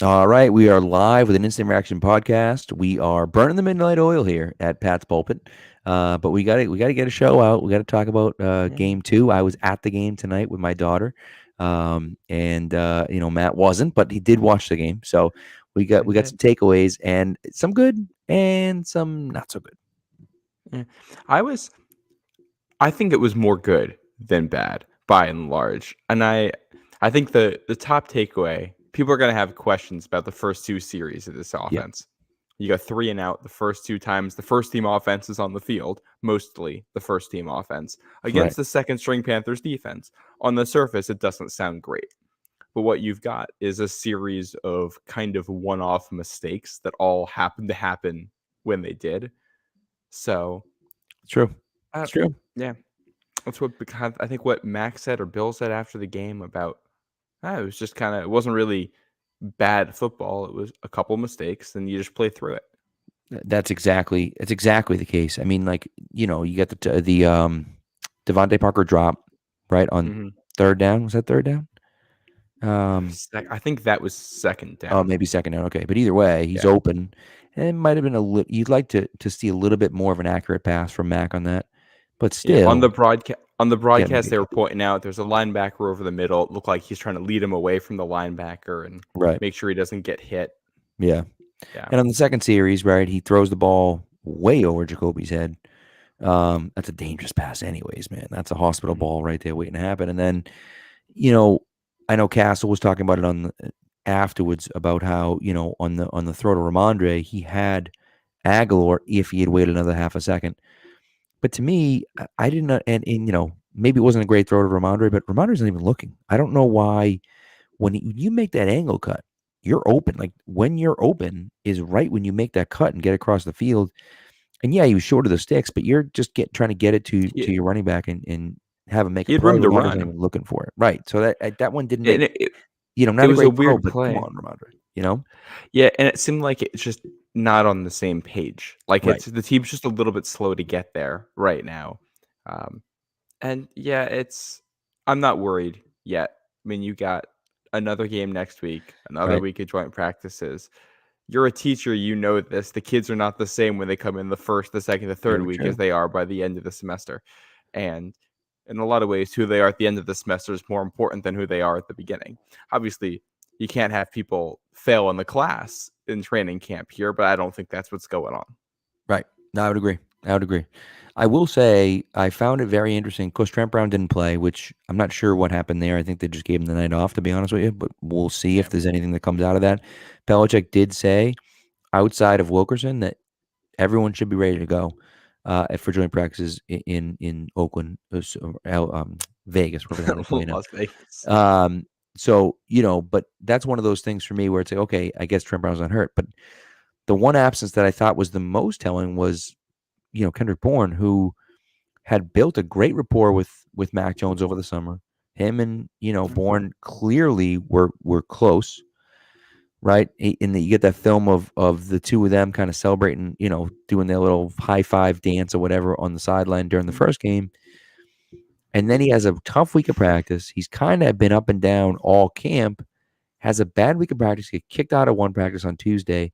All right, we are live with an instant reaction podcast. We are burning the midnight oil here at Pat's Pulpit, but we got to get a show out. We got to talk about Yeah, game two. I was at the game tonight with my daughter, and Matt wasn't, but he did watch the game. So I we got some did. takeaways and some good and some not so good. Yeah. I was I think it was more good than bad by and large. And I think the top takeaway, people are gonna have questions about the first two series of this Yeah, offense. You got 3 and out the first two times the first team offense is on the field, mostly the first team offense, right. against the second string Panthers defense. On the surface, it doesn't sound great. But what you've got is a series of kind of one-off mistakes that all happened to happen when they did. So, It's true. uh, It's true. yeah, that's what I think what Max said or Bill said after the game about it was just kind of it wasn't really bad football. It was a couple mistakes, and you just play through it. That's exactly the case. I mean, like you get the Devontae Parker drop right on hmm third down. Was that third down? Um, I think that was second oh, down. maybe second down. Okay, but either way, he's Yeah, open, and it might have been a little. You'd like to see a little bit more of an accurate pass from Mac on that, but yeah. still, On the getting make broadcast, it they were couple. pointing out there's a linebacker over the middle. It looked like he's trying to lead him away from the linebacker and Right. make sure he doesn't get hit. Yeah. Yeah. And on the second series, right, he throws the ball way over Jacoby's head. That's a dangerous pass, anyways, man. That's a hospital Mhm. ball right there waiting to happen. And then, you know, I know Castle was talking about it on afterwards about how on the throw to Ramondre he had Aguilar if he had waited another half a second. But to me, I didn't, and maybe it wasn't a great throw to Ramondre, but Ramondre's not even looking. I don't know why when you make that angle cut, you're open. Like when you're open is right when you make that cut and get across the field. And yeah, he was short of the sticks, but you're just trying to get it to He, your running back and have him make he a had play. room to Ramondre's not run. even looking for it. Right. So that one didn't And make it not a was a great throw, weird but come play. on, Ramondre. Yeah, and it seemed like it's just not on the same page. Like Right. it's the team's just a little bit slow to get there right now. Um, and yeah, it's I'm not worried yet. I mean, you got another game next week, another Right. week of joint practices. You're a teacher, you know this. The kids are not the same when they come in the first, the second, the third Very week as true. they are by the end of the semester. And in a lot of ways, who they are at the end of the semester is more important than who they are at the beginning. Obviously, you can't have people fail in the class in training camp here, but I don't think that's what's going on. Right. No, I would agree. I would agree. I will say I found it very interesting. Of course, Trent Brown didn't play, which I'm not sure what happened there. I think they just gave him the night off, to be honest with you. But we'll see if Yeah. there's anything that comes out of that. Belichick did say, outside of Wilkerson, that everyone should be ready to go for joint practices in Oakland, Vegas, wherever the hell they play now. Las Vegas. So but that's one of those things for me where it's like, okay, I guess Trent Brown's not hurt, but the one absence that I thought was the most telling was Kendrick Bourne, who had built a great rapport with Mac Jones over the summer. Him and Bourne clearly were close, right? And you get that film of the two of them kind of celebrating, doing their little high five dance or whatever on the sideline during the first game. And then he has a tough week of practice. He's kind of been up and down all camp. Has a bad week of practice. Get kicked out of one practice on Tuesday,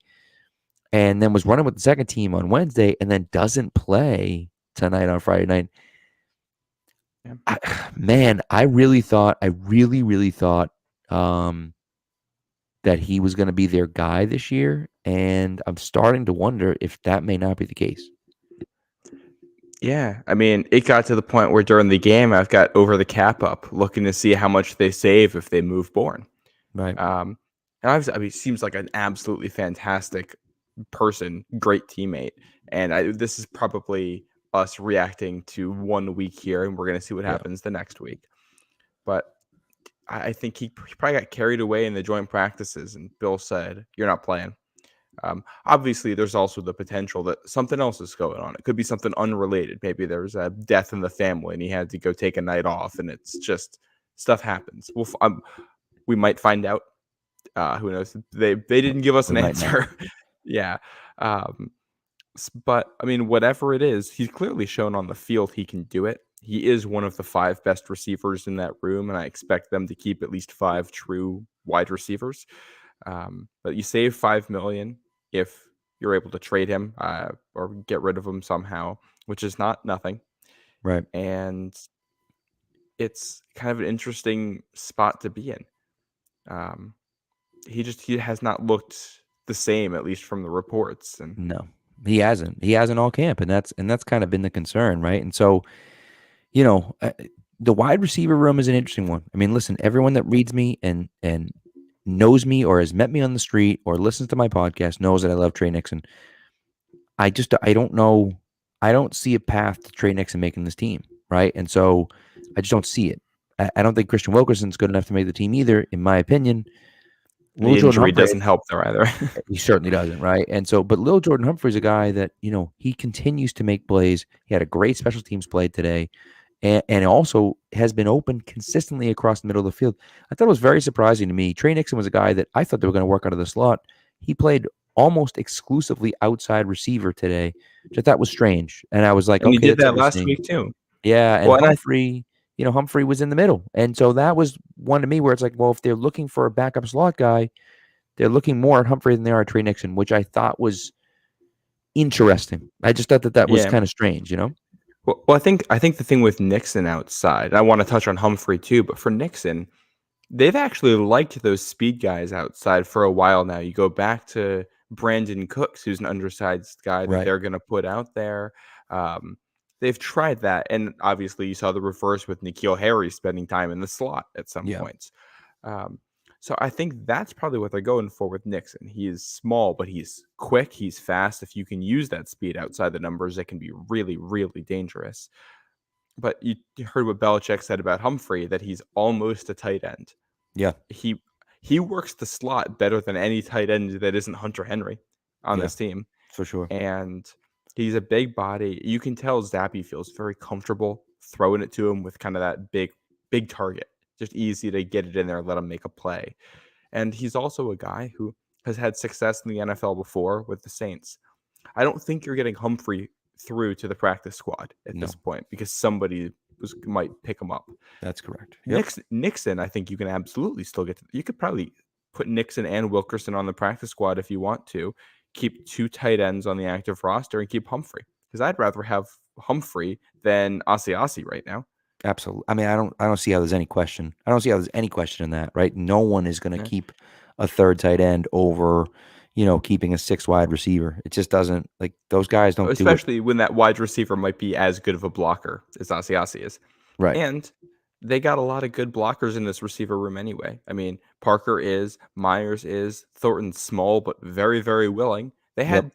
and then was running with the second team on Wednesday, and then doesn't play tonight on Friday night. Yeah. Man, I really thought, really thought that he was going to be their guy this year, and I'm starting to wonder if that may not be the case. Yeah, I mean, it got to the point where during the game, I've got over the cap up, looking to see how much they save if they move Bourne. Right. Um, and obviously, I mean, seems like an absolutely fantastic person, great teammate. And this is probably us reacting to 1 week here, and we're going to see what Yeah. happens the next week. But I think he probably got carried away in the joint practices, and Bill said, "You're not playing." Obviously, there's also the potential that something else is going on. It could be something unrelated. Maybe there's a death in the family, and he had to go take a night off, and it's just stuff happens. We might find out. Who knows? They didn't give us We an might not. answer. Yeah. Um, but I mean, whatever it is, he's clearly shown on the field he can do it. He is one of the 5 best receivers in that room, and I expect them to keep at least 5 true wide receivers. But you save $5 million if you're able to trade him or get rid of him somehow, which is not nothing. Right. And it's kind of an interesting spot to be in. Um, he has not looked the same, at least from the reports. And No, he hasn't. He hasn't all camp, and that's kind of been the concern, right? And so, you know, the wide receiver room is an interesting one. I mean, listen, everyone that reads me and knows me or has met me on the street or listens to my podcast knows that I love Trey Nixon. I don't know. I don't see a path to Trey Nixon making this team, right? And so I just don't see it. I don't think Christian Wilkerson's good enough to make the team either, in my opinion. Lil the Jordan injury Humphrey, doesn't help there either. he certainly doesn't, right? And so, but Lil Jordan Humphrey's a guy that, he continues to make plays. He had a great special teams play today, and also has been open consistently across the middle of the field. I thought it was very surprising to me. Trey Nixon was a guy that I thought they were going to work out of the slot. He played almost exclusively outside receiver today, which I thought was strange. And I was like, And he okay, did that's that last interesting. week too. Yeah, and Well, and Humphrey was in the middle. And so that was one to me where it's like, well, if they're looking for a backup slot guy, they're looking more at Humphrey than they are at Trey Nixon, which I thought was interesting. I just thought that was yeah. kind of strange. Well, I think the thing with Nixon outside, I want to touch on Humphrey too, but for Nixon, they've actually liked those speed guys outside for a while now. You go back to Brandon Cooks, who's an undersized guy that Right. they're going to put out there. They've tried that, and obviously you saw the reverse with N'Keal Harry spending time in the slot at some Yeah. points. So I think that's probably what they're going for with Nixon. He is small, but he's quick. He's fast. If you can use that speed outside the numbers, it can be really, really dangerous. But you heard what Belichick said about Humphrey, that he's almost a tight end. Yeah. He works the slot better than any tight end that isn't Hunter Henry on Yeah. this team. For sure. And he's a big body. You can tell Zappy feels very comfortable throwing it to him with kind of that big target. Just easy to get it in there and let him make a play. And he's also a guy who has had success in the NFL before with the Saints. I don't think you're getting Humphrey through to the practice squad at No. this point because somebody might pick him up. That's correct. Yep. Nixon, I think you can absolutely still get to. You could probably put Nixon and Wilkerson on the practice squad if you want to. Keep two tight ends on the active roster and keep Humphrey, because I'd rather have Humphrey than Asiasi right now. Absolutely. I mean, I don't see how there's any question. I don't see how there's any question in that, right? No one is going to keep a third tight end over, keeping a 6 wide receiver. It just doesn't, like, those guys don't do it. Especially when that wide receiver might be as good of a blocker as Asiasi is. Right. And they got a lot of good blockers in this receiver room anyway. I mean, Parker is, Myers is, Thornton's small but very, very willing. They had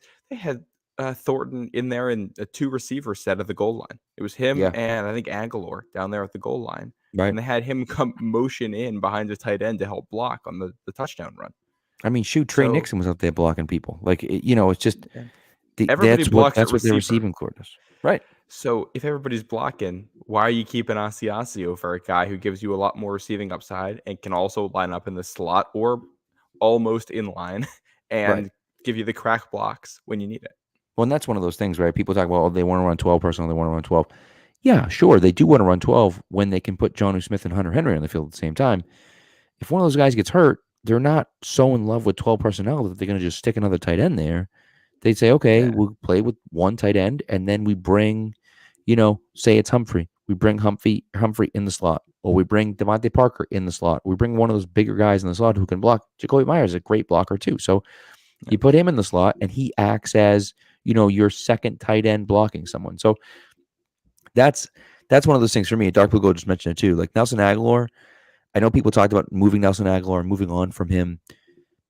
Thornton in there in a 2 receiver set at the goal line. It was him and I think Aguilar down there at the goal line. Right. And they had him come motion in behind the tight end to help block on the touchdown run. I mean, shoot, Trey Nixon was out there blocking people. Like, it's just everybody blocks that's what their receiving core does. Right. So if everybody's blocking, why are you keeping Asiasi over a guy who gives you a lot more receiving upside and can also line up in the slot or almost in line and give you the crack blocks when you need it? Well, and that's one of those things, right? People talk about, oh, they want to run 12 personnel, they want to run 12. Yeah, sure, they do want to run 12 when they can put Jonnu Smith and Hunter Henry on the field at the same time. If one of those guys gets hurt, they're not so in love with 12 personnel that they're going to just stick another tight end there. They'd say, okay, we'll play with one tight end, and then we bring, say it's Humphrey. We bring Humphrey in the slot, or we bring Devontae Parker in the slot. We bring one of those bigger guys in the slot who can block. Jacoby Myers is a great blocker too. So you put him in the slot, and he acts as, your second tight end blocking someone. So that's one of those things for me. Dark Blue Gold just mentioned it too. Like Nelson Aguilar, I know people talked about moving Nelson Aguilar and moving on from him,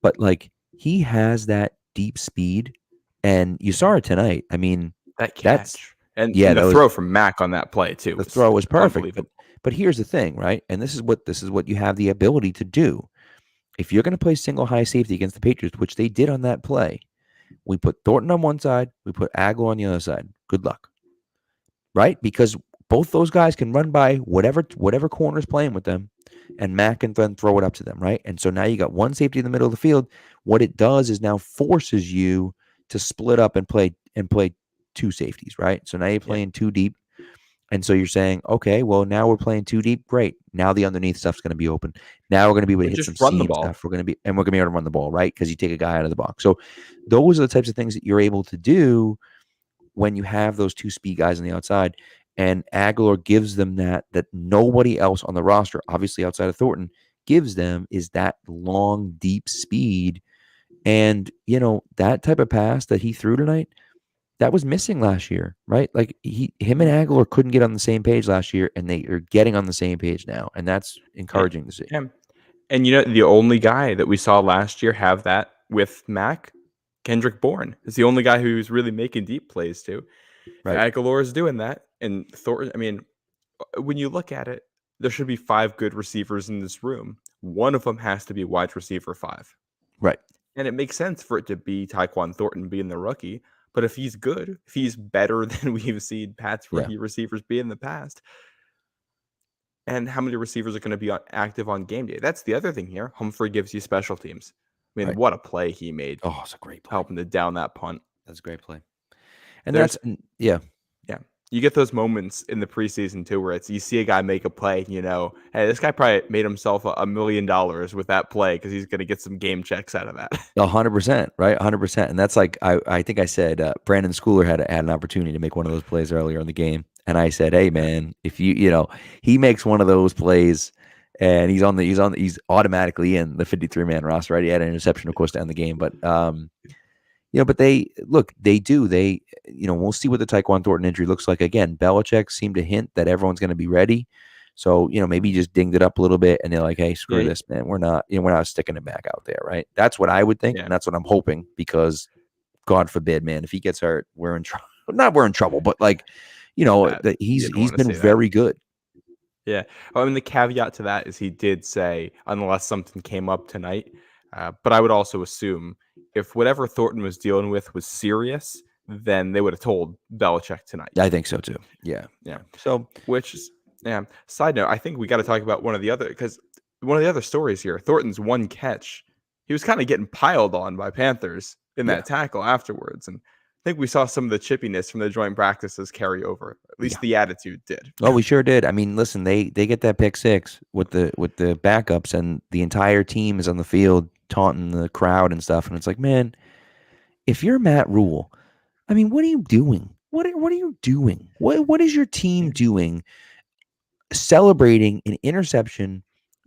but like he has that deep speed, and you saw it tonight. I mean, that catch and the throw from Mack on that play too. The throw was perfect. But here's the thing, right? And this is what you have the ability to do. If you're going to play single high safety against the Patriots, which they did on that play, we put Thornton on one side, we put Aguilar on the other side. Good luck, right? Because both those guys can run by whatever corner is playing with them, and Mack can then throw it up to them, right? And so now you got one safety in the middle of the field. What it does is now forces you to split up and play 2 safeties, right? So now you're playing 2 deep. And so you're saying, okay, well, now we're playing too deep. Great. Now the underneath stuff's going to be open. Now we're going to be able to hit Just some run the seam ball. stuff. We're going to be able to run the ball, right? Because you take a guy out of the box. So those are the types of things that you're able to do when you have those two speed guys on the outside. And Aguilar gives them that nobody else on the roster, obviously outside of Thornton, gives them, is that long, deep speed. And, that type of pass that he threw tonight, that was missing last year, right? Like him and Aguilar couldn't get on the same page last year, and they are getting on the same page now, and that's Yeah. encouraging to see. Yeah. And the only guy that we saw last year have that with Mac, Kendrick Bourne, is the only guy who's really making deep plays too. Right, Aguilar is doing that, and Thornton. I mean, when you look at it, there should be 5 good receivers in this room. One of them has to be wide receiver 5. right, And it makes sense for it to be Tyquan Thornton being the rookie. But if he's good, if he's better than we've seen Pat's yeah, rookie receivers be in the past, and how many receivers are going to be active on game day? That's the other thing here. Humphrey gives you special teams. I mean, right. what a play he made, Oh, it's a great play. helping to down that punt. That's a great play. And There's yeah, Yeah. You get those moments in the preseason too where it's you see a guy make a play, hey, this guy probably made himself $1 million with that play because he's going to get some game checks out of that. 100%, right? 100%. And that's like, I think I said, Brandon Schooler had an opportunity to make one of those plays earlier in the game. And I said, hey, Yeah. man, if he makes one of those plays and he's automatically in the 53-man roster, right? He had an interception, of course, to end the game. But, but we'll see what the Tyquan Thornton injury looks like. Again, Belichick seemed to hint that everyone's going to be ready. So, maybe he just dinged it up a little bit and they're like, hey, screw Yeah. this, man. We're not sticking it back out there, right? That's what I would think. Yeah. And that's what I'm hoping because God forbid, man, if he gets hurt, we're in trouble. Not we're in trouble, but like, that you he's don't want to been say that. very good. Yeah. Well, I mean, the caveat to that is he did say, unless something came up tonight, but I would also assume if whatever Thornton was dealing with was serious, then they would have told Belichick tonight. I think so too. Yeah. Yeah. So, Which is, side note, I think we got to talk about one of the other stories here. Thornton's one catch, he was kind of getting piled on by Panthers in yeah. that tackle afterwards. And I think we saw some of the chippiness from the joint practices carry over. At least the attitude did. Oh, we sure did. I mean, listen, they get that pick six with the backups, and the entire team is on the field taunting the crowd and stuff. And it's like, man, if you're Matt Rule, I mean, what are you doing? What are you doing? What is your team doing? Celebrating an interception.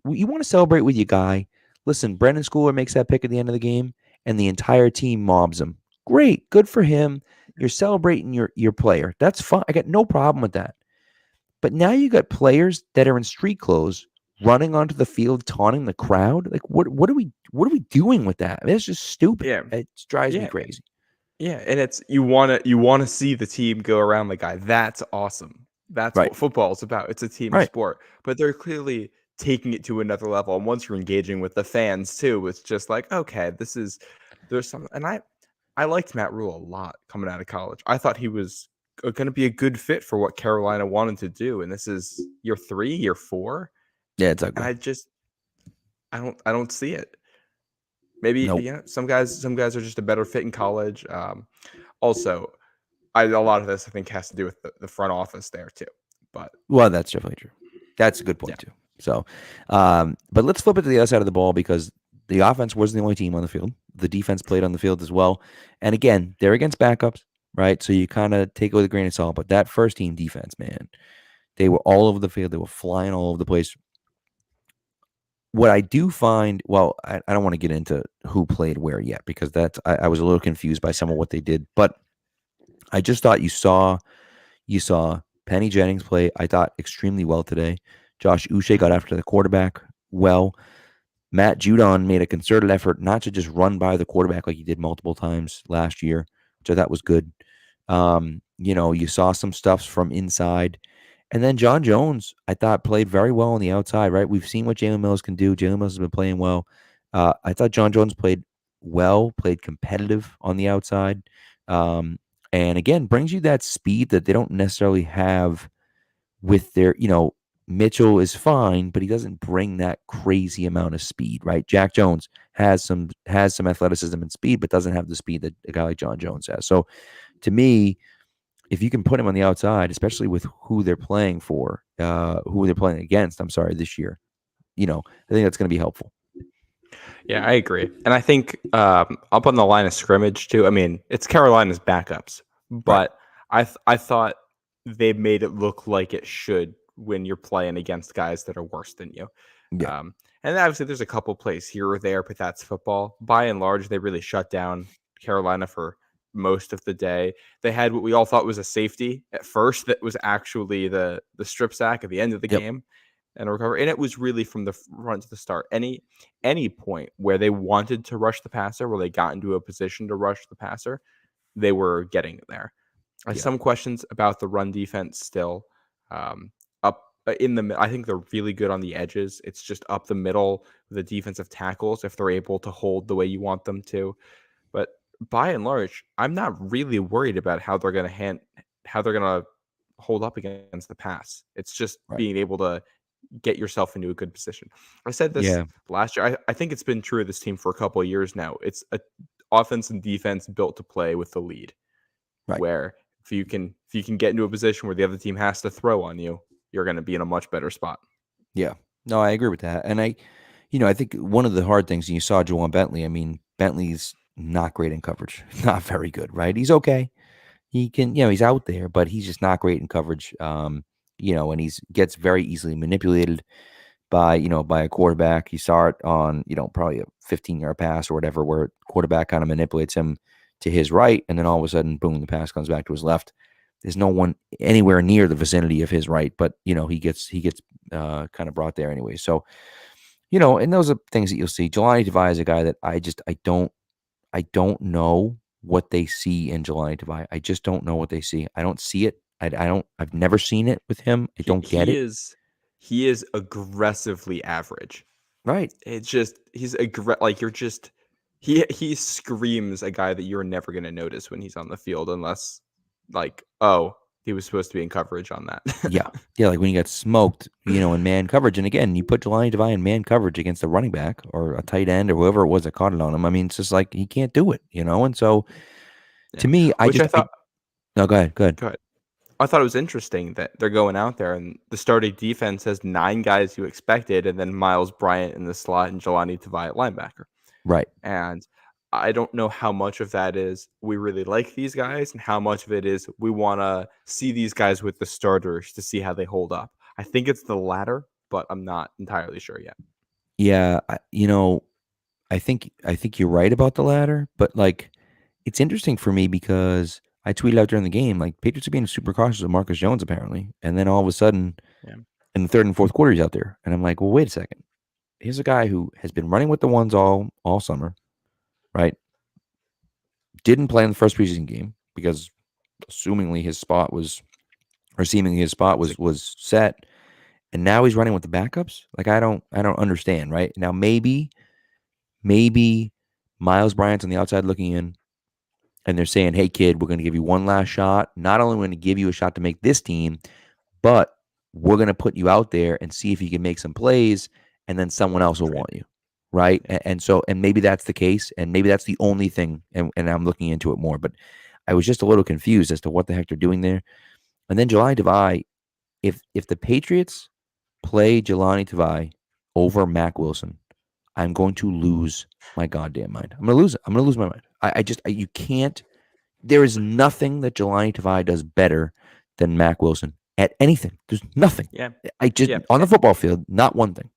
You want to celebrate with your guy. Listen, Brendan Schooler makes that pick at the end of the game, and the entire team mobs him. Great, good for him. You're celebrating your player. That's fine. I got no problem with that. But now you got players that are in street clothes running onto the field taunting the crowd. Like what are we doing with that? I mean, it's just stupid. Yeah. It drives me Yeah. crazy. Yeah. And it's you wanna see the team go around the guy. That's awesome. That's Right. what football is about. It's a team Right. sport. But they're clearly taking it to another level. And once you're engaging with the fans too, it's just like, okay, there's something. And I liked Matt Rule a lot coming out of college. I thought he was going to be a good fit for what Carolina wanted to do. And this is year 3, year 4. Yeah, it's And ugly. I don't see it. Maybe Nope. some guys are just a better fit in college. Also, a lot of this I think has to do with the front office there too. But Well, that's definitely true. That's a good point too. So, but let's flip it to the other side of the ball because the offense wasn't the only team on the field. The defense played on the field as well. And again, they're against backups, right? So you kind of take it with a grain of salt. But that first team defense, man, they were all over the field. They were flying all over the place. What I do find, well, I don't want to get into who played where yet because I was a little confused by some of what they did. But I just thought you saw Penny Jennings play, I thought, extremely well today. Josh Uche got after the quarterback well. Matt Judon made a concerted effort not to just run by the quarterback like he did multiple times last year, which I thought was good. You saw some stuff from inside. And then John Jones, I thought, played very well on the outside, right? We've seen what Jalen Mills can do. Jalen Mills has been playing well. I thought John Jones played well, played competitive on the outside. And again, brings you that speed that they don't necessarily have with their, Mitchell is fine, but he doesn't bring that crazy amount of speed, right? Jack Jones has some athleticism and speed, but doesn't have the speed that a guy like John Jones has. So to me, if you can put him on the outside, especially with who they're playing for, who they're playing against, I'm sorry, this year, I think that's going to be helpful. Yeah, I agree. And I think up on the line of scrimmage too. I mean, it's Carolina's backups, Right. but I thought they made it look like it should when you're playing against guys that are worse than you. Yeah. And obviously, there's a couple plays here or there, but that's football. By and large, they really shut down Carolina for most of the day. They had what we all thought was a safety at first that was actually the strip sack at the end of the Yep. game and a recovery. And it was really from the front to the start. Any point where they wanted to rush the passer, where they got into a position to rush the passer, they were getting there. I have Yeah. some questions about the run defense still. Up in the, I think they're really good on the edges. It's just up the middle, the defensive tackles, if they're able to hold the way you want them to. But by and large, I'm not really worried about how they're gonna hold up against the pass. It's just Right. being able to get yourself into a good position. I said this Yeah. last year. I think it's been true of this team for a couple of years now. It's a offense and defense built to play with the lead, Right. where if you can get into a position where the other team has to throw on you, you're going to be in a much better spot. Yeah. No, I agree with that. And I think one of the hard things, and you saw Juwan Bentley, I mean, Bentley's not great in coverage. Not very good, right? He's okay. He can, he's out there, but he's just not great in coverage. And he's gets very easily manipulated by a quarterback. You saw it on, probably a 15-yard pass or whatever, where quarterback kind of manipulates him to his right, and then all of a sudden, boom, the pass comes back to his left. There's no one anywhere near the vicinity of his right, but he gets kind of brought there anyway. So, and those are things that you'll see. Jelani Tavai is a guy that I don't know what they see in Jelani Tavai. I just don't know what they see. I don't see it. I've never seen it with him. I He don't get he it. is he is aggressively average. Right. It's just like you're just he screams a guy that you're never going to notice when he's on the field unless like, oh, he was supposed to be in coverage on that. Yeah. Yeah, like when he got smoked, in man coverage. And again, you put Jelani Tavai in man coverage against a running back or a tight end or whoever it was that caught it on him. I mean, it's just like he can't do it, And so Yeah. to me, Which I thought no, go ahead. Go ahead. go ahead. I thought it was interesting that they're going out there and the starting defense has 9 guys you expected, and then Miles Bryant in the slot and Jelani Tavai at linebacker. Right. And I don't know how much of that is we really like these guys and how much of it is we want to see these guys with the starters to see how they hold up. I think it's the latter, but I'm not entirely sure yet. Yeah. I think you're right about the latter, but like it's interesting for me because I tweeted out during the game, like Patriots are being super cautious of Marcus Jones apparently. And then all of a sudden Yeah. in the third and fourth quarter, he's out there. And I'm like, well, wait a second. Here's a guy who has been running with the ones all summer, right? Didn't play in the first preseason game because seemingly his spot was was set. And now he's running with the backups. Like I don't understand, right? Now maybe Miles Bryant's on the outside looking in, and they're saying, "Hey kid, we're going to give you one last shot. Not only are we going to give you a shot to make this team, but we're going to put you out there and see if you can make some plays, and then someone else will want you." Right. And maybe that's the case, and maybe that's the only thing. And I'm looking into it more, but I was just a little confused as to what the heck they're doing there. And then Jelani Tavai, if the Patriots play Jelani Tavai over Mac Wilson, I'm going to lose my goddamn mind. I'm going to lose it. I'm going to lose my mind. You can't. There is nothing that Jelani Tavai does better than Mac Wilson at anything. There's nothing. Yeah. Yeah. On the football field, not one thing.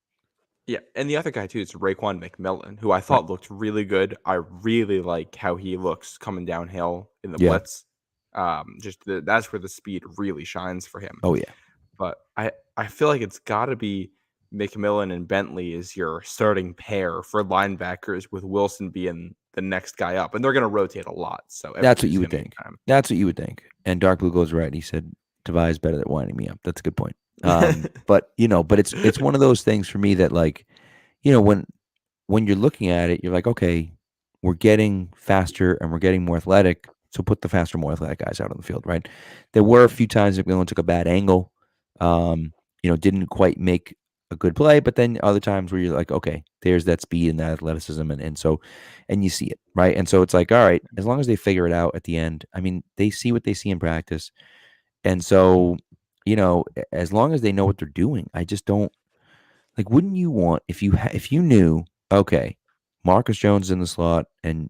Yeah. And the other guy, too, is Raekwon McMillan, who I thought looked really good. I really like how he looks coming downhill in the blitz. That's where the speed really shines for him. Oh, yeah. But I feel like it's got to be McMillan and Bentley is your starting pair for linebackers, with Wilson being the next guy up, and they're going to rotate a lot. So that's what you would gonna think. That's what you would think. And Dark Blue goes right. He said Tavai is better at winding me up. That's a good point. But it's one of those things for me that like, when you're looking at it, you're like, okay, we're getting faster and we're getting more athletic. So put the faster, more athletic guys out on the field, right? There were a few times that McMillan took a bad angle. Didn't quite make a good play, but then other times where you're like, okay, there's that speed and that athleticism, and you see it, right? And so it's like, all right, as long as they figure it out at the end, I mean, they see what they see in practice, and so as long as they know what they're doing, I just don't like. Wouldn't you want if you knew, okay, Marcus Jones is in the slot and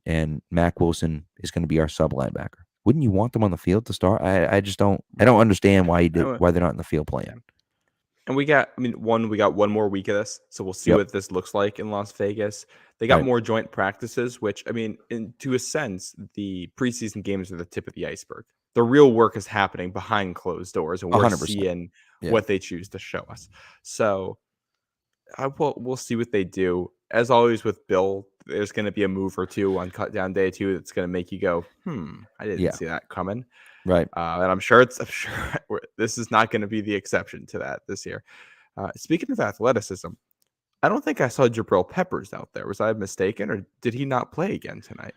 Mac Wilson is going to be our sub linebacker? Wouldn't you want them on the field to start? I just don't. I don't understand And, why they're not in the field playing. yeah. And we got, we got one more week of this, so we'll see Yep. what this looks like in Las Vegas. They got Right. more joint practices, which to a sense, the preseason games are the tip of the iceberg. The real work is happening behind closed doors, and we're 100%. seeing Yeah. what they choose to show us. So we'll see what they do. As always with Bill, there's going to be a move or two on cut down day 2 that's going to make you go, I didn't Yeah. see that coming. Right. And I'm sure this is not going to be the exception to that this year. Speaking of athleticism, I don't think I saw Jabril Peppers out there. Was I mistaken, or did he not play again tonight?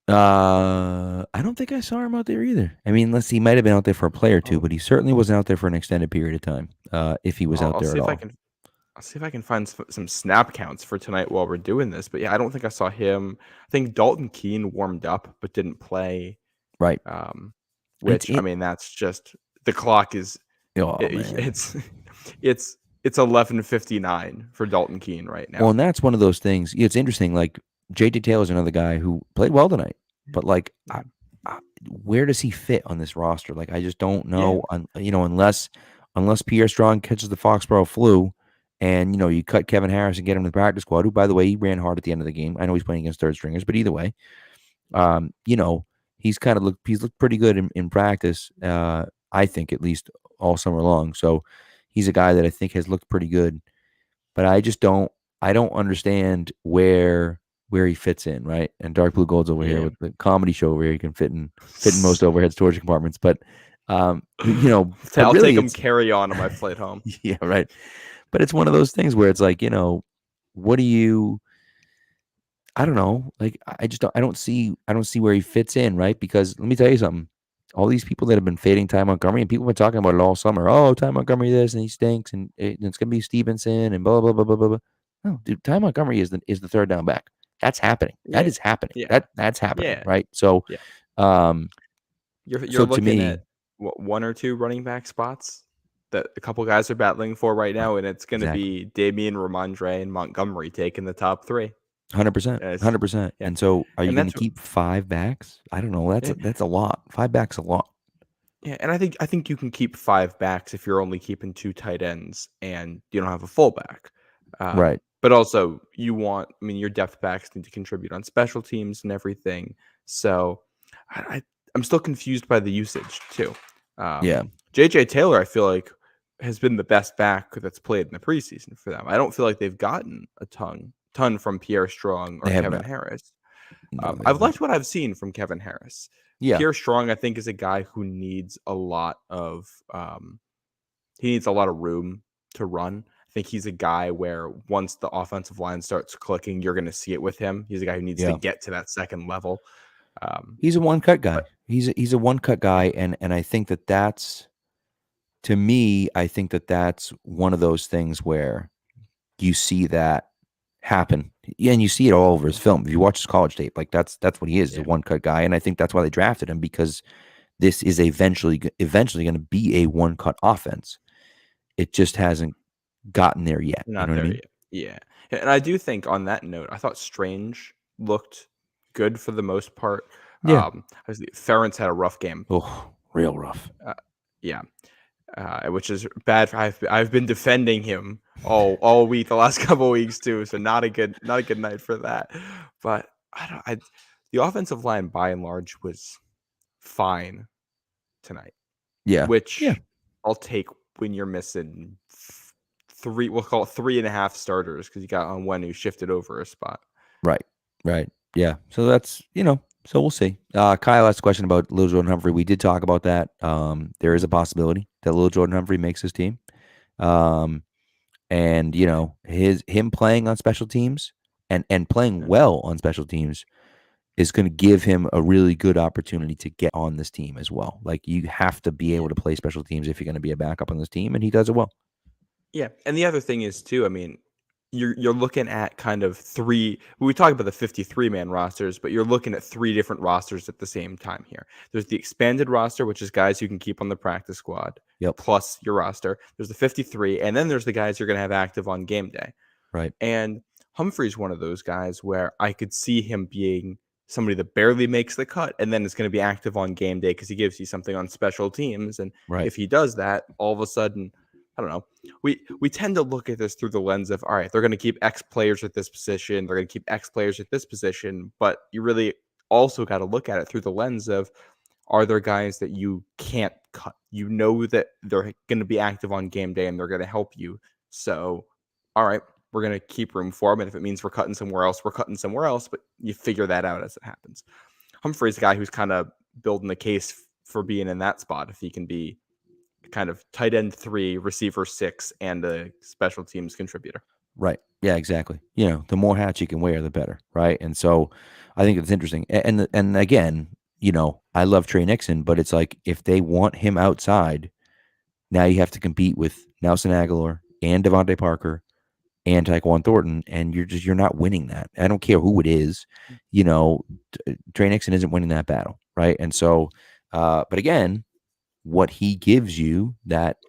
I don't think I saw him out there either. I mean, he might have been out there for a play or two, but he certainly wasn't out there for an extended period of time. If he was out I'll there see at if I all. can. I'll see if I can find some snap counts for tonight while we're doing this. But yeah, I don't think I saw him. I think Dalton Keene warmed up but didn't play. Right. Which that's just the clock is. Oh, man. It's 11:59 for Dalton Keene right now. Well, and that's one of those things. It's interesting. Like J.J. Taylor's another guy who played well tonight, but like, where does he fit on this roster? Like, I just don't know. Unless Pierre Strong catches the Foxborough flu, and you cut Kevin Harris and get him to the practice squad. Who, by the way, he ran hard at the end of the game. I know he's playing against third stringers, but either way, he's looked pretty good in practice. I think at least all summer long. So he's a guy that I think has looked pretty good. But I don't understand where he fits in, right? And Dark Blue Gold's over here with the comedy show where he can fit in most overhead storage compartments. But I'll really, take him carry on my flight home. Yeah, right. But it's one of those things where it's like, what do you? I don't know. Like, I don't see where he fits in, right? Because let me tell you something. All these people that have been fading Ty Montgomery, and people have been talking about it all summer. Oh, Ty Montgomery this, and he stinks, and it's going to be Stevenson, and blah, blah, blah, blah, blah, blah. No, dude, Ty Montgomery is the third down back. That's happening. Yeah. That is happening. Yeah. That's happening, Yeah. right? So, you're so looking to me, at one or two running back spots that a couple guys are battling for right now, and it's going to be Damian, Ramondre, and Montgomery taking the top 3. 100%, 100%. Yeah. And so, are you going to keep 5 backs? I don't know. That's a lot. 5 backs a lot. Yeah, and I think you can keep 5 backs if you're only keeping 2 tight ends and you don't have a fullback. Right. But also, your depth backs need to contribute on special teams and everything. So, I'm still confused by the usage too. Yeah. J.J. Taylor, I feel like, has been the best back that's played in the preseason for them. I don't feel like they've gotten a ton from Pierre Strong or Kevin Harris. No, I've liked what I've seen from Kevin Harris. Yeah. Pierre Strong, I think, is a guy who needs a lot of room to run. I think he's a guy where once the offensive line starts clicking, you're going to see it with him. He's a guy who needs to get to that second level. He's a one cut guy. He's a one cut guy, and I think that's, to me, I think that's one of those things where you see that happen. Yeah, and you see it all over his film. If you watch his college tape, like that's what he is, a one cut guy, and I think that's why they drafted him, because this is eventually going to be a one cut offense. It just hasn't gotten there yet. Not there yet. Yeah, and I do think on that note, I thought Strange looked good for the most part. Yeah, Ferentz had a rough game. Oh, real rough. Yeah. Which is bad. I've been defending him all week, the last couple of weeks too. So not a good night for that. But the offensive line by and large was fine tonight. Yeah, which I'll take when you're missing 3. We'll call it 3.5 starters because you got Onwenu shifted over a spot. Right. Yeah. So that's So we'll see. Kyle asked a question about Lil Jordan Humphrey. We did talk about that. There is a possibility that Lil Jordan Humphrey makes his team. And him playing on special teams and playing well on special teams is going to give him a really good opportunity to get on this team as well. Like, you have to be able to play special teams if you're going to be a backup on this team, and he does it well. Yeah, and the other thing is too, I mean, you're looking at kind of three. We talk about the 53-man rosters, but you're looking at three different rosters at the same time here. There's the expanded roster, which is guys you can keep on the practice squad, Yep. plus your roster. There's the 53, and then there's the guys you're going to have active on game day. Right. And Humphrey's one of those guys where I could see him being somebody that barely makes the cut and then is going to be active on game day because he gives you something on special teams. And Right. if he does that, all of a sudden, I don't know. We tend to look at this through the lens of, all right, they're going to keep X players at this position. They're going to keep X players at this position. But you really also got to look at it through the lens of, are there guys that you can't cut? You know that they're going to be active on game day and they're going to help you. So, all right, we're going to keep room for them. And if it means we're cutting somewhere else, we're cutting somewhere else. But you figure that out as it happens. Humphrey's a guy who's kind of building the case for being in that spot if he can be kind of tight end 3, receiver 6, and a special teams contributor. Right. Yeah, exactly. The more hats you can wear, the better. Right. And so I think it's interesting. And again, I love Trey Nixon, but it's like if they want him outside, now you have to compete with Nelson Aguilar and Devontae Parker and Tyquan Thornton, and you're not winning that. I don't care who it is. Trey Nixon isn't winning that battle. Right. And so, but again, what he gives you that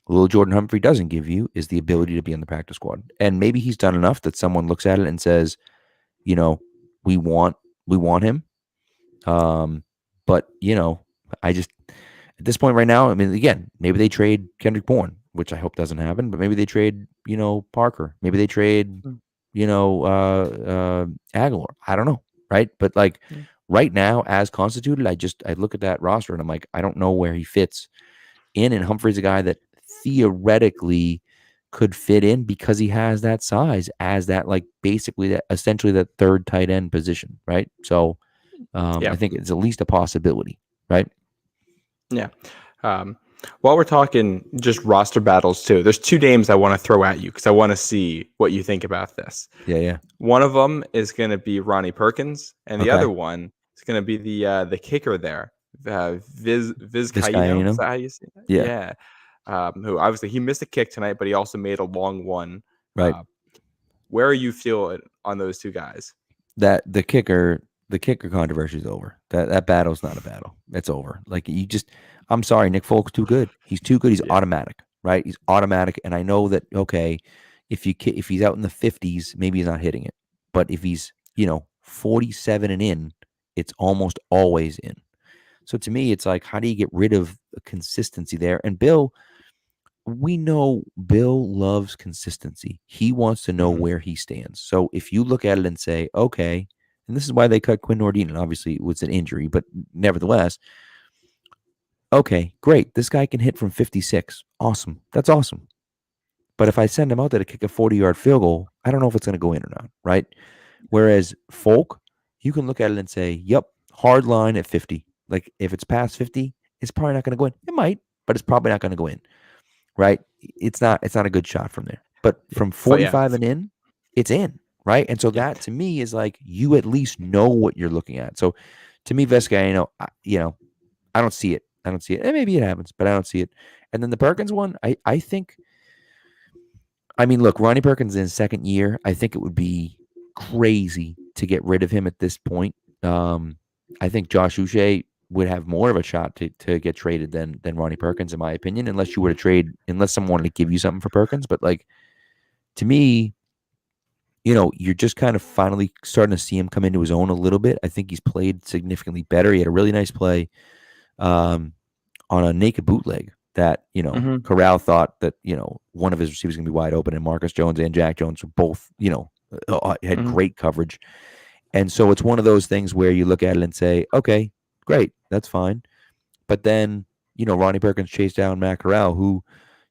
little Jordan Humphrey doesn't give you is the ability to be on the practice squad. And maybe he's done enough that someone looks at it and says, we want him. But I just at this point right now, I mean, again, maybe they trade Kendrick Bourne, which I hope doesn't happen, but maybe they trade, Parker. Maybe they trade, Aguilar. I don't know. Right. But like right now, as constituted, I look at that roster and I'm like, I don't know where he fits in. And Humphrey's a guy that theoretically could fit in because he has that size as that, like, basically that essentially that third tight end position. Right. So I think it's at least a possibility. Right. Yeah. While we're talking just roster battles too, there's 2 names I want to throw at you because I want to see what you think about this. Yeah. One of them is going to be Ronnie Perkins, and the Okay. other one is going to be the kicker there, Vizcaino. Is that how you say that? Yeah. Who obviously he missed a kick tonight, but he also made a long one. Right. Where are you feeling on those 2 guys? That the kicker controversy is over. That battle's not a battle. It's over. Like, I'm sorry, Nick Folk's too good. He's too good. He's automatic, right? He's automatic. And I know that, okay, if he's out in the 50s, maybe he's not hitting it. But if he's, 47 and in, it's almost always in. So to me, it's like, how do you get rid of consistency there? And we know Bill loves consistency. He wants to know where he stands. So if you look at it and say, okay, and this is why they cut Quinn Nordine, and obviously it was an injury, but nevertheless, okay, great. This guy can hit from 56. Awesome. That's awesome. But if I send him out there to kick a 40-yard field goal, I don't know if it's going to go in or not, right? Whereas Folk, you can look at it and say, yep, hard line at 50. Like, if it's past 50, it's probably not going to go in. It might, but it's probably not going to go in, right? It's not a good shot from there. But from 45 and in, it's in, right? And so that, to me, is like, you at least know what you're looking at. So to me, Vizcaino, I don't see it. And maybe it happens, but I don't see it. And then the Perkins one, I think, I mean, look, Ronnie Perkins in his second year, I think it would be crazy to get rid of him at this point. I think Josh Uche would have more of a shot to get traded than Ronnie Perkins, in my opinion, unless someone wanted to give you something for Perkins. But, like, to me, you're just kind of finally starting to see him come into his own a little bit. I think he's played significantly better. He had a really nice play on a naked bootleg that, Corral thought that, one of his receivers was going to be wide open, and Marcus Jones and Jack Jones were both, had great coverage. And so it's one of those things where you look at it and say, okay, great, that's fine. But then, Ronnie Perkins chased down Matt Corral, who,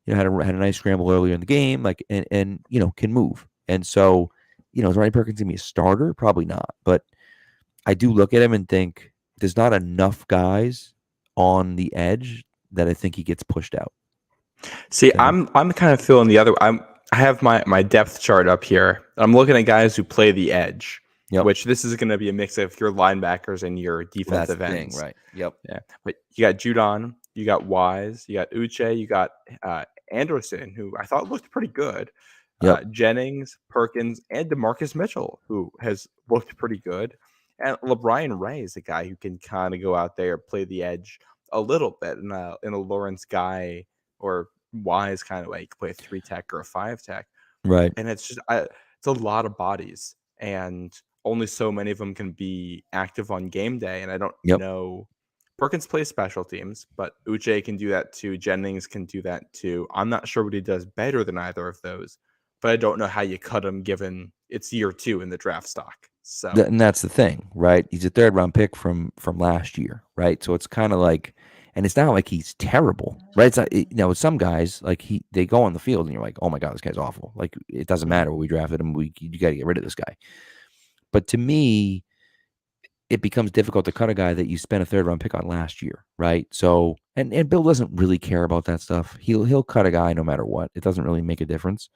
had a nice scramble earlier in the game, like, and can move. And so, is Ronnie Perkins going to be a starter? Probably not. But I do look at him and think there's not enough guys on the edge that I think he gets pushed out. See, I'm kind of feeling the other. I have my depth chart up here. I'm looking at guys who play the edge, which this is going to be a mix of your linebackers and your defensive ends. Right. Yep. Yeah. But you got Judon, you got Wise, you got Uche, you got Anderson, who I thought looked pretty good, Yep. Jennings, Perkins, and DeMarcus Mitchell, who has looked pretty good. And LeBron Ray is a guy who can kind of go out there, play the edge a little bit in a Lawrence Guy or Wise kind of way. He can play a 3-tech or a 5-tech. Right. And it's just it's a lot of bodies, and only so many of them can be active on game day. And I don't Yep. know. Perkins plays special teams, but Uche can do that too. Jennings can do that too. I'm not sure what he does better than either of those, but I don't know how you cut him given it's year 2 in the draft stock. So And that's the thing, right? He's a third round pick from last year, right? So it's kind of like, and it's not like he's terrible, right? It's not, with some guys like they go on the field and you're like, oh my god, this guy's awful. Like it doesn't matter where we drafted him, you got to get rid of this guy. But to me, it becomes difficult to cut a guy that you spent a third round pick on last year, right? So and Bill doesn't really care about that stuff. He'll cut a guy no matter what. It doesn't really make a difference.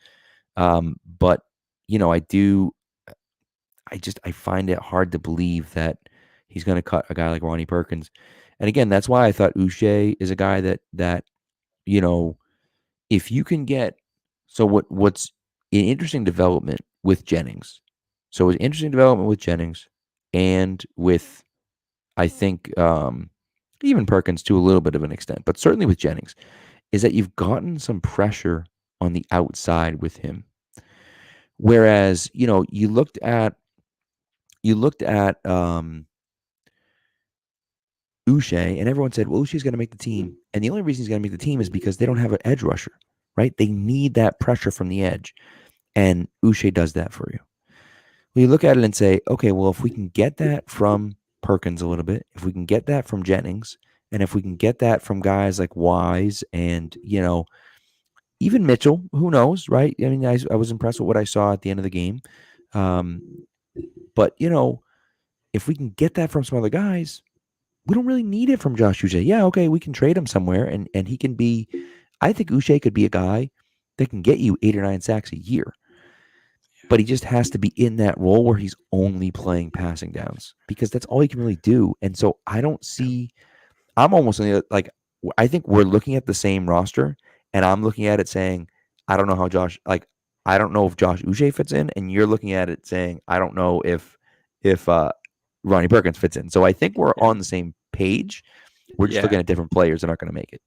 But I find it hard to believe that he's going to cut a guy like Ronnie Perkins. And again, that's why I thought Uche is a guy that if you can get what's an interesting development with Jennings. So it's interesting development with Jennings and with I think even Perkins to a little bit of an extent, but certainly with Jennings, is that you've gotten some pressure on the outside with him. Whereas, you looked at Uche, and everyone said, well, Uche's going to make the team. And the only reason he's going to make the team is because they don't have an edge rusher, right? They need that pressure from the edge. And Uche does that for you. Well, you look at it and say, okay, well, if we can get that from Perkins a little bit, if we can get that from Jennings, and if we can get that from guys like Wise and, even Mitchell, who knows, right? I mean, I was impressed with what I saw at the end of the game. But, if we can get that from some other guys, we don't really need it from Josh Uche. Yeah, okay, we can trade him somewhere, and he can be – I think Uche could be a guy that can get you 8 or 9 sacks a year. But he just has to be in that role where he's only playing passing downs because that's all he can really do. And so I don't see – I'm almost like I think we're looking at the same roster, and I'm looking at it saying, I don't know how I don't know if Josh Uche fits in, and you're looking at it saying, I don't know if Ronnie Perkins fits in. So I think we're on the same page. We're just looking at different players that aren't going to make it,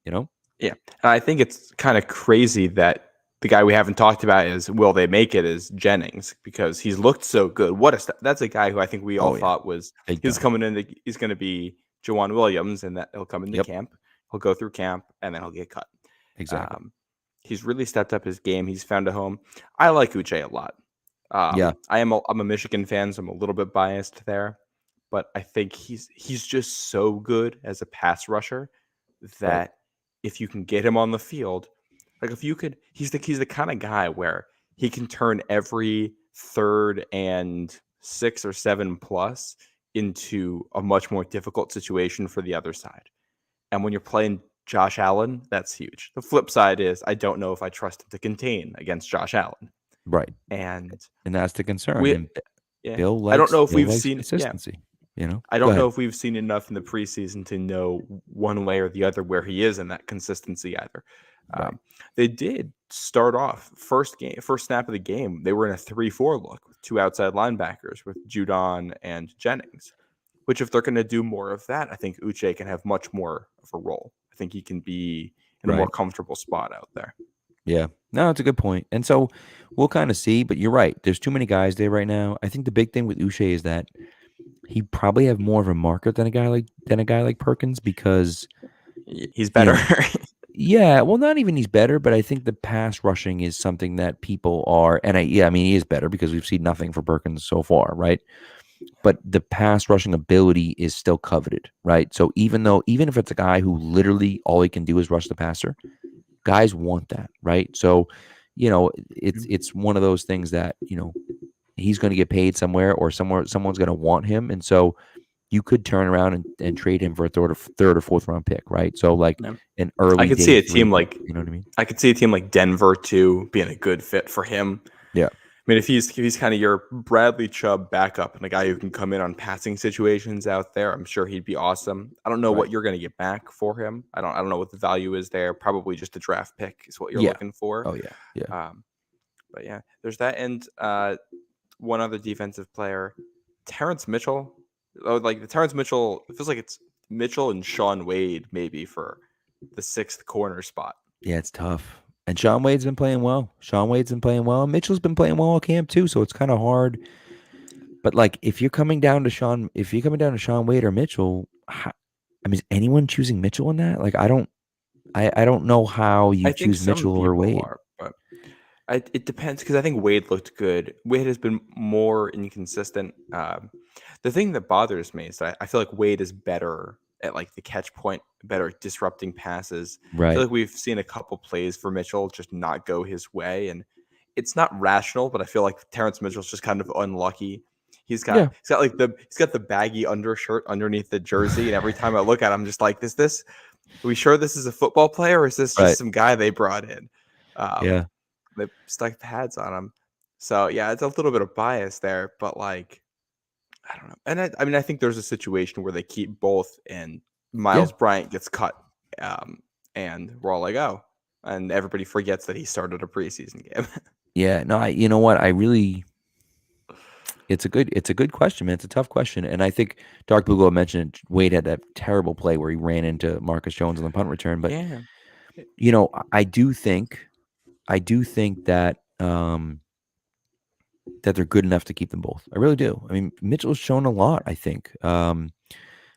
Yeah. And I think it's kind of crazy that the guy we haven't talked about will they make it is Jennings because he's looked so good. That's a guy who I think we all thought he's coming in. He's going to be Jawan Williams, and that he'll come into camp. He'll go through camp, and then he'll get cut. Exactly. He's really stepped up his game. He's found a home. I like Uche a lot. I'm a Michigan fan, so I'm a little bit biased there, but I think he's just so good as a pass rusher that if you can get him on the field, like if you could, he's the kind of guy where he can turn every 3rd and 6 or 7 plus into a much more difficult situation for the other side. And when you're playing Josh Allen, that's huge. The flip side is I don't know if I trust him to contain against Josh Allen. Right. And that's the concern. Bill likes, I don't know if we've seen consistency. I don't know if we've seen enough in the preseason to know one way or the other where he is in that consistency either. Right. They did start off first snap of the game. They were in a 3-4 look with 2 outside linebackers with Judon and Jennings, which if they're going to do more of that, I think Uche can have much more of a role. I think he can be in a more comfortable spot out there. Yeah. No, it's a good point. And so we'll kind of see, but you're right. There's too many guys there right now. I think the big thing with Uche is that he probably have more of a market than a guy like Perkins because he's better. Yeah, well, not even he's better, but I think the pass rushing is something that people are, and I mean, he is better because we've seen nothing for Perkins so far, right? But the pass rushing ability is still coveted, right? So even if it's a guy who literally all he can do is rush the passer, guys want that, right? So, it's one of those things that, he's going to get paid somewhere or someone's going to want him. And so you could turn around and trade him for a third or fourth round pick, right? So an early. I could see a team like you know what I mean. I could see a team like Denver too being a good fit for him. Yeah, mean, if he's kind of your Bradley Chubb backup and a guy who can come in on passing situations out there, I'm sure he'd be awesome. I don't know Right. what you're going to get back for him. I don't know what the value is there. Probably just a draft pick is what you're Yeah. looking for. Oh yeah. Yeah. Um, but yeah, there's that. And one other defensive player, Terence Mitchell. Oh, like the Terence Mitchell, it feels like it's Mitchell and Sean Wade maybe for the sixth corner spot. Yeah, it's tough. And Sean Wade's been playing well. Sean Wade's been playing well. Mitchell's been playing well all camp too, so it's kind of hard. But like, if you're coming down to Sean Wade or Mitchell, I mean, is anyone choosing Mitchell in that? Like, I don't know how you I think choose some Mitchell or people Wade. are, but it depends because I think Wade looked good. Wade has been more inconsistent. The thing that bothers me is that I feel like Wade is better at like the catch point, better at disrupting passes. I feel Right. like we've seen a couple plays for Mitchell just not go his way, and it's not rational. But I feel like Terrence Mitchell's just kind of unlucky. Yeah. He's got the baggy undershirt underneath the jersey, and every time I look at him, I'm just like, is this? Are we sure this is a football player, or is this just Right. some guy they brought in? Um, Yeah. they stuck pads on him. So yeah, it's a little bit of bias there, but like I don't know. And I mean, I think there's a situation where they keep both, and Yeah. Miles Bryant gets cut, um, and we're all like, oh, and everybody forgets that he started a preseason game. Yeah. No, you know what? I really, it's a good question, man. It's a tough question. And I think Dark Blue Glow mentioned Wade had that terrible play where he ran into Marcus Jones on the punt return. But, Yeah. I do think that, that they're good enough to keep them both. I really do. I mean, Mitchell's shown a lot, I think.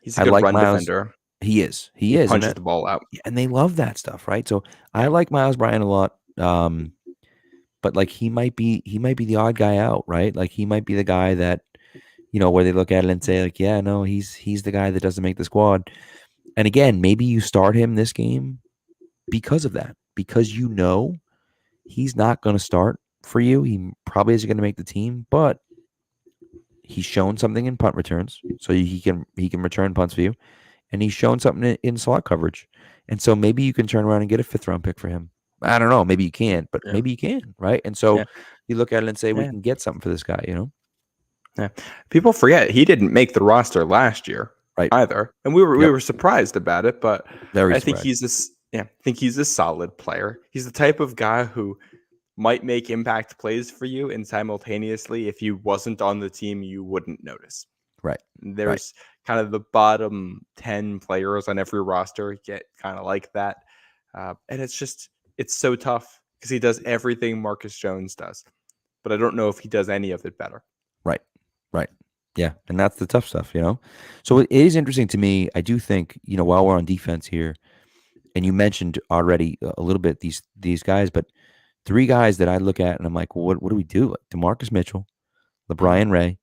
He's a I good like run Miles. defender. He is. He He is. punches the ball out. And they love that stuff, right? So I Yeah. like Miles Bryant a lot. But like he might be the odd guy out, right? Like he might be the guy that, where they look at it and say, like, yeah, no, he's the guy that doesn't make the squad. And again, maybe you start him this game because of that, because he's not going to start for you. He probably isn't going to make the team, but he's shown something in punt returns, so he can return punts for you, and he's shown something in slot coverage, and so maybe you can turn around and get a 5th-round pick for him. I don't know, maybe you can't, but Yeah. maybe you can, right? And so Yeah. you look at it and say, we Yeah. can get something for this guy, Yeah. People forget he didn't make the roster last year right? either. And we Yep. were surprised about it, but Very I think surprised. I think he's a solid player. He's the type of guy who might make impact plays for you, and simultaneously, if he wasn't on the team, you wouldn't notice. Right. There's kind of the bottom 10 players on every roster get kind of like that. And it's so tough because he does everything Marcus Jones does, but I don't know if he does any of it better. Right. Right. Yeah. And that's the tough stuff, So it is interesting to me. I do think, while we're on defense here, and you mentioned already a little bit these guys, but 3 guys that I look at and I'm like, well, what do we do? Like DeMarcus Mitchell, LeBron Ray,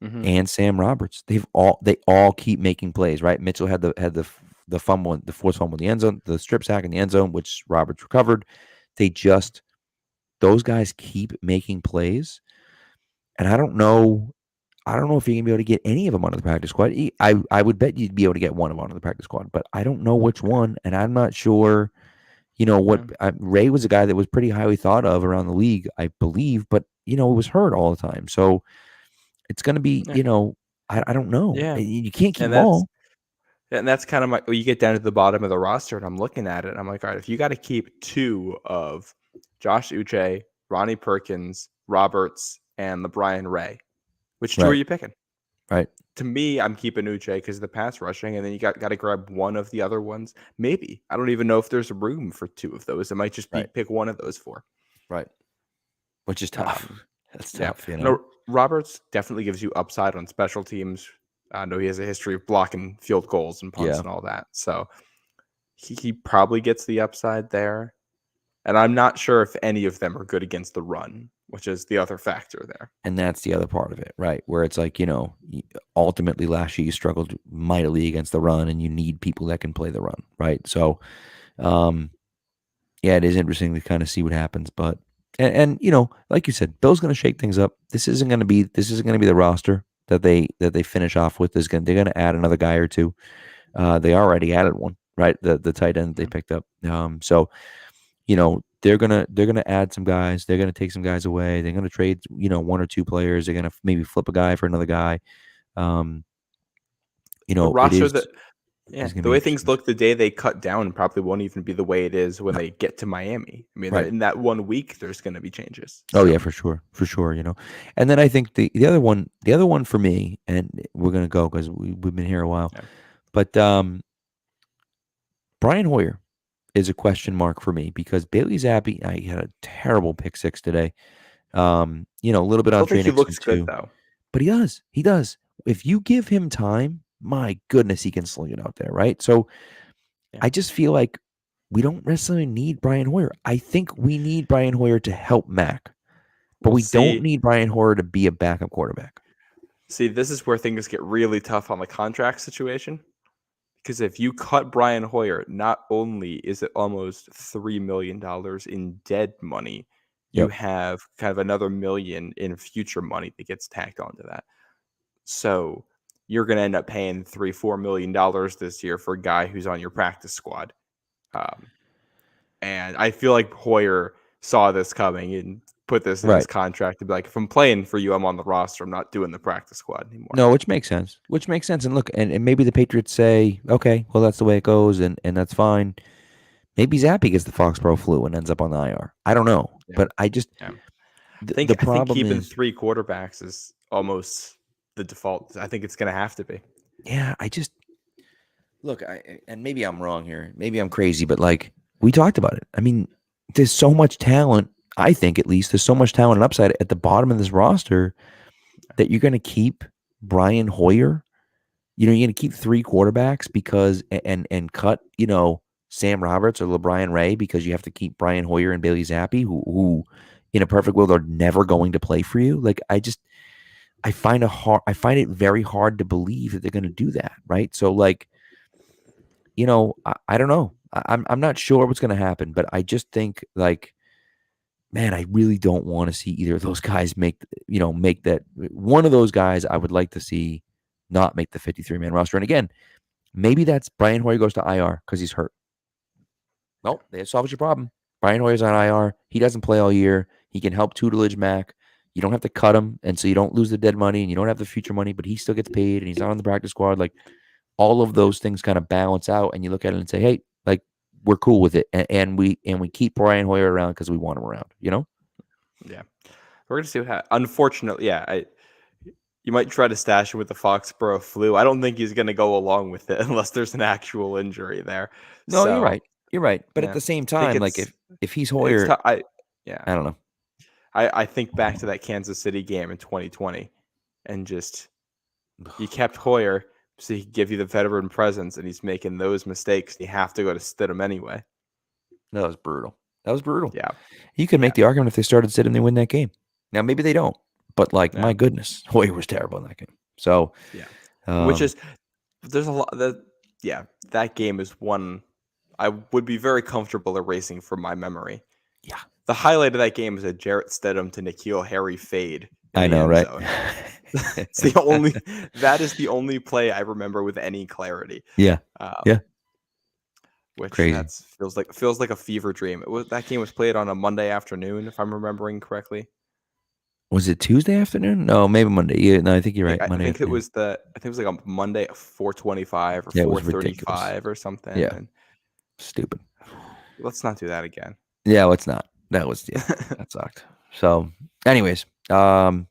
Mm-hmm. and Sam Roberts. They all keep making plays, right? Mitchell had the fumble, the forced fumble in the end zone, the strip sack in the end zone, which Roberts recovered. Those guys keep making plays, and I don't know if you're gonna be able to get any of them onto the practice squad. I would bet you'd be able to get one of them onto the practice squad, but I don't know which one, and I'm not sure. What Ray was a guy that was pretty highly thought of around the league, I believe, but was hurt all the time, so it's going to be, I don't know. Yeah. You can't keep And them all. that's kind of my, you get down to the bottom of the roster and I'm looking at it and I'm like, all right, if you got to keep 2 of Josh Uche, Ronnie Perkins, Roberts, and LeBron Ray, which 2 are Right. you picking? Right. To me, I'm keeping Uche because of the pass rushing, and then you got to grab one of the other ones. Maybe. I don't even know if there's room for 2 of those. It might just be Right. pick one of those 4. Right. Which is tough. That's Yeah. tough, No, Roberts definitely gives you upside on special teams. I know he has a history of blocking field goals and punts Yeah. and all that. So he probably gets the upside there. And I'm not sure if any of them are good against the run, which is the other factor there. And that's the other part of it, right? Where it's like, ultimately last year you struggled mightily against the run and you need people that can play the run, right? So, yeah, it is interesting to kind of see what happens, but and like you said, Bill's going to shake things up. This isn't going to be the roster that they finish off with. They're going to add another guy or two. They already added one, right? The tight end they picked up. So, they're gonna add some guys. They're gonna take some guys away. They're gonna trade, one or two players. They're gonna maybe flip a guy for another guy. Um, The it roster that is gonna the be way things interesting. look, the day they cut down probably won't even be the way it is when they get to Miami. I mean, Right. in that 1 week, there's going to be changes. Oh So yeah, for sure, for sure. And then I think the other one for me, and we're gonna go because we've been here a while, yeah, but Brian Hoyer is a question mark for me because Bailey Zappi, he had a terrible pick six today. A little bit on still think Trey he Nixon looks good too, though. but he does. If you give him time, my goodness, he can sling it out there, right? So Yeah, I just feel like we don't necessarily need Brian Hoyer. I think we need Brian Hoyer to help Mac, but we'll we don't see. need Brian Hoyer to be a backup quarterback. See, this is where things get really tough on the contract situation. Because if you cut Brian Hoyer, not only is it almost $3 million in dead money, you Yep. have kind of another million in future money that gets tacked onto that. So you're going to end up paying $3-4 million this year for a guy who's on your practice squad. Um, and I feel like Hoyer saw this coming and put this in his Right. contract to be like, if I'm playing for you, I'm on the roster. I'm not doing the practice squad anymore. No, which makes sense. Which makes sense. And look, and maybe the Patriots say, okay, well that's the way it goes, and that's fine. Maybe Zappi gets the Foxborough flu and ends up on the IR. I don't know, Yeah. but I just Yeah. the I think problem keeping is, 3 quarterbacks is almost the default. I think it's going to have to be. yeah, I just look. And maybe I'm wrong here. Maybe I'm crazy, but like we talked about it. I mean, there's so much talent. I think at least there's so much talent and upside at the bottom of this roster that you're going to keep Brian Hoyer. You're going to keep three quarterbacks because and cut Sam Roberts or LeBron Ray because you have to keep Brian Hoyer and Bailey Zappi who in a perfect world are never going to play for you. Like I find it very hard to believe that they're going to do that, right? So like I don't know. I'm not sure what's going to happen, but I just think like man, I really don't want to see either of those guys make that one of those guys I would like to see not make the 53-man roster. And again, maybe that's Brian Hoyer goes to IR because he's hurt. Well, that solves your problem. Brian Hoyer's on IR. He doesn't play all year. He can help tutelage Mac. You don't have to cut him, and so you don't lose the dead money, and you don't have the future money, but he still gets paid, and he's not on the practice squad. Like all of those things kind of balance out, and you look at it and say, "Hey, like we're cool with it," and we keep Brian Hoyer around because we want him around. Yeah. We're going to see what happens. Unfortunately, you might try to stash him with the Foxborough flu. I don't think he's going to go along with it unless there's an actual injury there. No, you're So, right. You're right. But at yeah, the same I think time, like if he's it's Hoyer, tough. Yeah, I don't know. I think back to that Kansas City game in 2020 and just you kept Hoyer so he could give you the veteran presence, and he's making those mistakes. You have to go to Stidham anyway. That was brutal. That was brutal. Yeah, You could yeah, make the argument if they started sitting, they win that game. Now maybe they don't, but like yeah, my goodness, Hoyer was terrible in that game. So, yeah. Which um, is there's a lot that that game is one I would be very comfortable erasing from my memory. yeah, The highlight of that game is a Jarrett Stidham to N'Keal Harry fade in I the know, end right? zone. That is the only play I remember with any clarity. Yeah, yeah, Which crazy. that's feels like a fever dream. That game was played on a Monday afternoon, if I'm remembering correctly. Was it Tuesday afternoon? No, maybe Monday. Yeah, no, I think you're right. I Monday think it afternoon. was like a Monday at 4:25 or Yeah, it was ridiculous. 4:35 or something. Yeah, And stupid. let's not do that again. Yeah, let's not. That was that sucked. So, anyways, all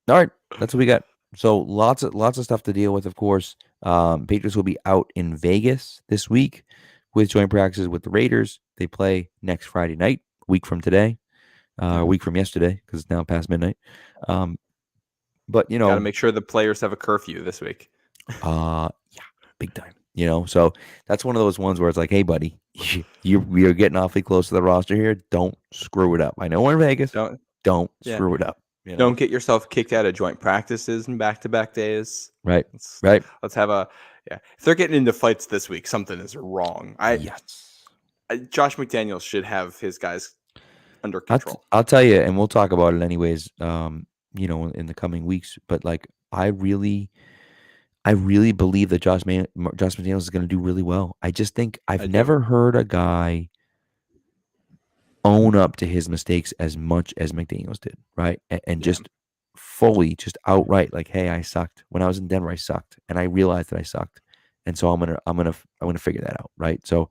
right, that's what we got. So lots of stuff to deal with, of course. Patriots will be out in Vegas this week with joint practices with the Raiders. They play next Friday night, a week from today, a week from yesterday, because it's now past midnight. But Got to make sure the players have a curfew this week. yeah, big time. So that's one of those ones where it's like, hey, buddy, you're getting awfully close to the roster here. Don't screw it up. I know we're in Vegas. Don't Yeah. screw it up. Don't get yourself kicked out of joint practices and back-to-back days. Right. Let's, Right. let's have if they're getting into fights this week, something is wrong. Yes. Josh McDaniels should have his guys under control. I'll tell you, and we'll talk about it anyways. In the coming weeks. But like, I really believe that Josh McDaniels is going to do really well. I just think I've never heard a guy own up to his mistakes as much as McDaniels did, right? And Yeah. just fully, just outright, like, hey, I sucked when I was in Denver. I sucked, and I realized that I sucked, and so I'm gonna figure that out, right? So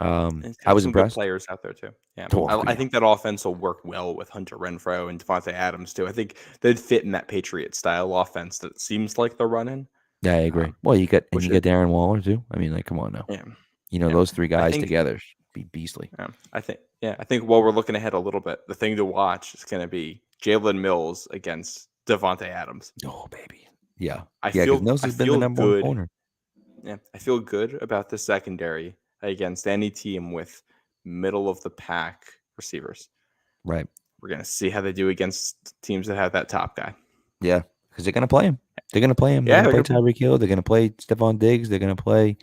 And I have was some good impressed. players out there too. Yeah, Oh, I yeah, think that offense will work well with Hunter Renfro and Devontae Adams too. I think they'd fit in that Patriot style offense that seems like they're running. yeah, I agree. Well, you Which get is Darren Waller too. I mean, like, come on now. yeah, yeah. Those three I guys think together be beastly. I think while we're looking ahead a little bit, the thing to watch is going to be Jalen Mills against Devontae Adams. Oh, baby. Yeah. I Yeah, because feel Mills I has been the feel number one good. corner. Yeah, I feel good about the secondary against any team with middle of the pack receivers. Right. We're gonna see how they do against teams that have that top guy. Yeah. Because they're gonna play him. They're gonna play him. They're Yeah, gonna they're play gonna play. Tyreek Hill. They're gonna play Stephon Diggs. They're gonna play,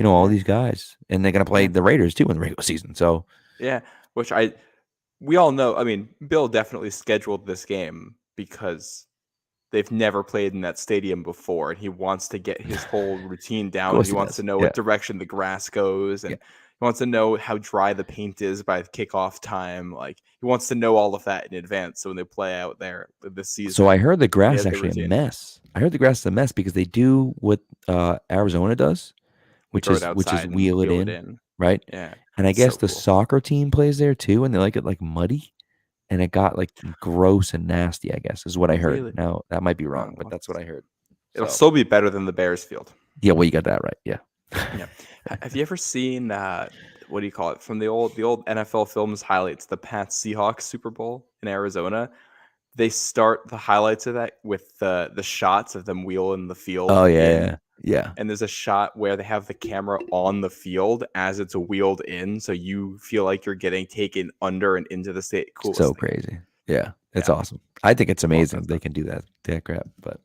all Yeah, these guys. And they're gonna play yeah, the Raiders too in the regular season. So yeah. Which we all know. I mean, Bill definitely scheduled this game because they've never played in that stadium before, and he wants to get his whole routine of down. course He he wants to does. know Yeah. what direction the grass goes, Yeah. and he wants to know how dry the paint is by the kickoff time. Like he wants to know all of that in advance, so when they play out there this So I season, heard the he grass is has the actually a routine. mess. I heard the grass is a mess because they do what Arizona does, They which throw it is outside and wheel it wheel it in, in. right? Yeah, And I it's so guess the cool. soccer team plays there too, and they like it like muddy, and it got like gross and nasty. I guess is what I heard. Really? Now that might be Oh, wrong, but well, that's what I heard. it'll So still be better than the Bears field. yeah, well, you got that right. Yeah. Yeah. Have you ever seen what do you call it from the old NFL films highlights, the Pats Seahawks Super Bowl in Arizona? They start the highlights of that with the shots of them wheeling the field Oh yeah, in, yeah, yeah. and there's a shot where they have the camera on the field as it's wheeled in, so you feel like you're getting taken under and into the state. So Coolest thing. crazy. Yeah, it's Yeah, awesome. I think it's love that amazing they stuff. can do that crap. But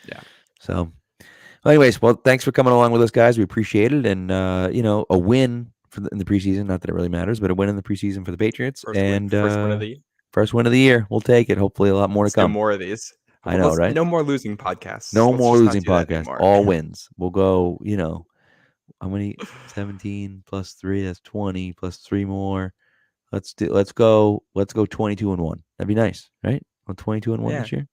Yeah, so, well, anyways, well, thanks for coming along with us, guys. We appreciate it, and a win in the preseason. Not that it really matters, but a win in the preseason for the Patriots, and first win of the year. first win of the year. We'll take it. Hopefully, a lot more to Let's do come. more of these. I know, Let's right? no more losing podcasts. No Let's more just not losing do that podcasts. anymore. All wins. We'll go. How many? 17 plus 3. That's 20 plus 3 more. Let's go 22-1. That'd be nice, right? On 22-1 Yeah, this year.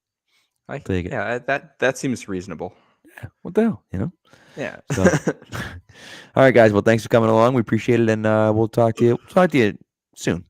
Take it. that seems reasonable. Yeah. What the hell? Yeah. So all right, guys. Well, thanks for coming along. We appreciate it, and we'll talk to you soon.